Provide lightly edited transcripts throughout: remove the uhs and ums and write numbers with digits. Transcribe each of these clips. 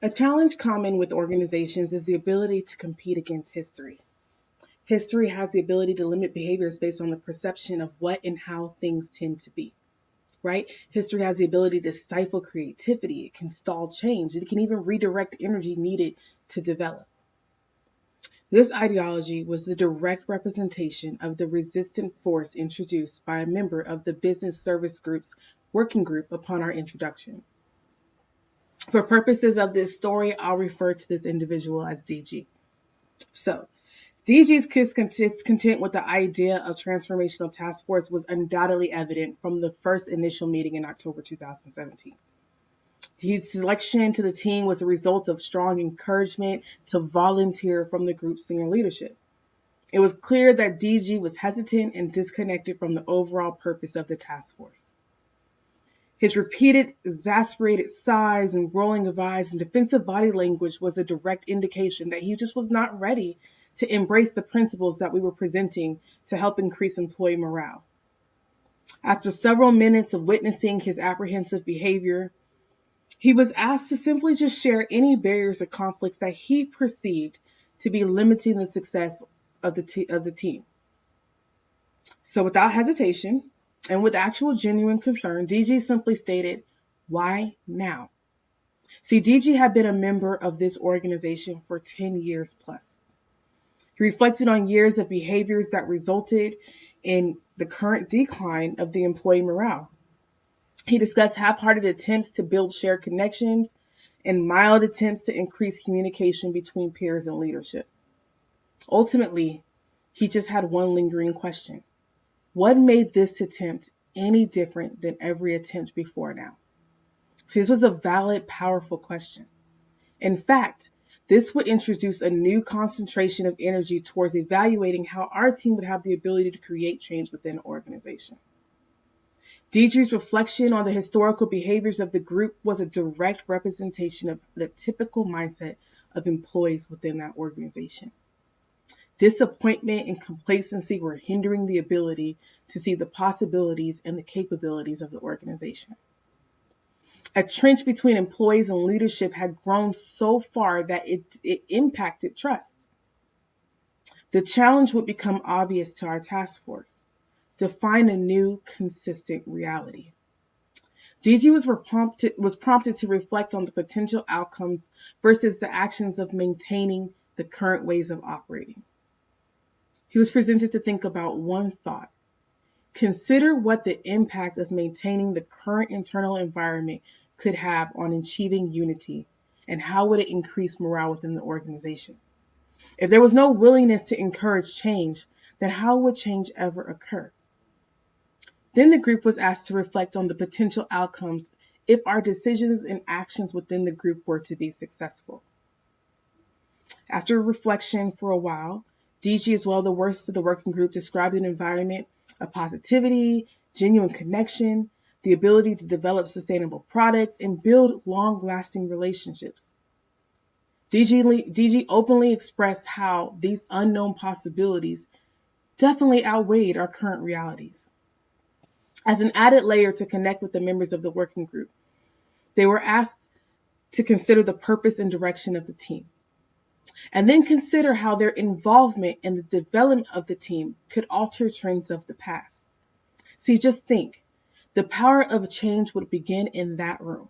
A challenge common with organizations is the ability to compete against history. History has the ability to limit behaviors based on the perception of what and how things tend to be, right? History has the ability to stifle creativity, it can stall change, it can even redirect energy needed to develop. This ideology was the direct representation of the resistant force introduced by a member of the Business Service Group's working group upon our introduction. For purposes of this story, I'll refer to this individual as DG. So, DG's discontent with the idea of transformational task force was undoubtedly evident from the first initial meeting in October 2017. His selection to the team was a result of strong encouragement to volunteer from the group's senior leadership. It was clear that DG was hesitant and disconnected from the overall purpose of the task force. His repeated exasperated sighs and rolling of eyes and defensive body language was a direct indication that he just was not ready to embrace the principles that we were presenting to help increase employee morale. After several minutes of witnessing his apprehensive behavior, he was asked to simply just share any barriers or conflicts that he perceived to be limiting the success of the team. So without hesitation and with actual genuine concern, DG simply stated, "Why now?" See, DG had been a member of this organization for 10 years plus. He reflected on years of behaviors that resulted in the current decline of the employee morale. He discussed half-hearted attempts to build shared connections and mild attempts to increase communication between peers and leadership. Ultimately, he just had one lingering question. What made this attempt any different than every attempt before now? See, this was a valid, powerful question. In fact, this would introduce a new concentration of energy towards evaluating how our team would have the ability to create change within an organization. DG's reflection on the historical behaviors of the group was a direct representation of the typical mindset of employees within that organization. Disappointment and complacency were hindering the ability to see the possibilities and the capabilities of the organization. A trench between employees and leadership had grown so far that it impacted trust. The challenge would become obvious to our task force: to find a new, consistent reality. DG was prompted to reflect on the potential outcomes versus the actions of maintaining the current ways of operating. He was presented to think about one thought. Consider what the impact of maintaining the current internal environment could have on achieving unity, and how would it increase morale within the organization. If there was no willingness to encourage change, then how would change ever occur? Then the group was asked to reflect on the potential outcomes if our decisions and actions within the group were to be successful. After reflection for a while, DG, as well as the rest of the working group, described an environment of positivity, genuine connection, the ability to develop sustainable products, and build long-lasting relationships. DG openly expressed how these unknown possibilities definitely outweighed our current realities. As an added layer to connect with the members of the working group, they were asked to consider the purpose and direction of the team, and then consider how their involvement in the development of the team could alter trends of the past. See, just think, the power of change would begin in that room.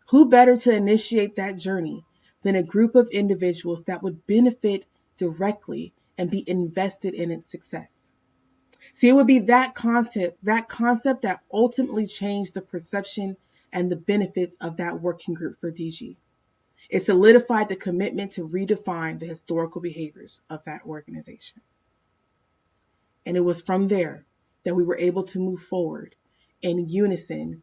Who better to initiate that journey than a group of individuals that would benefit directly and be invested in its success? See, it would be that concept that ultimately changed the perception and the benefits of that working group for DG. It solidified the commitment to redefine the historical behaviors of that organization. And it was from there that we were able to move forward in unison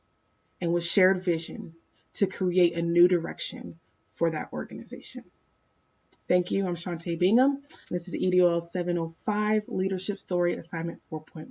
and with shared vision to create a new direction for that organization. Thank you. I'm Shantae Bingham. This is EDOL 705 Leadership Story Assignment 4.1.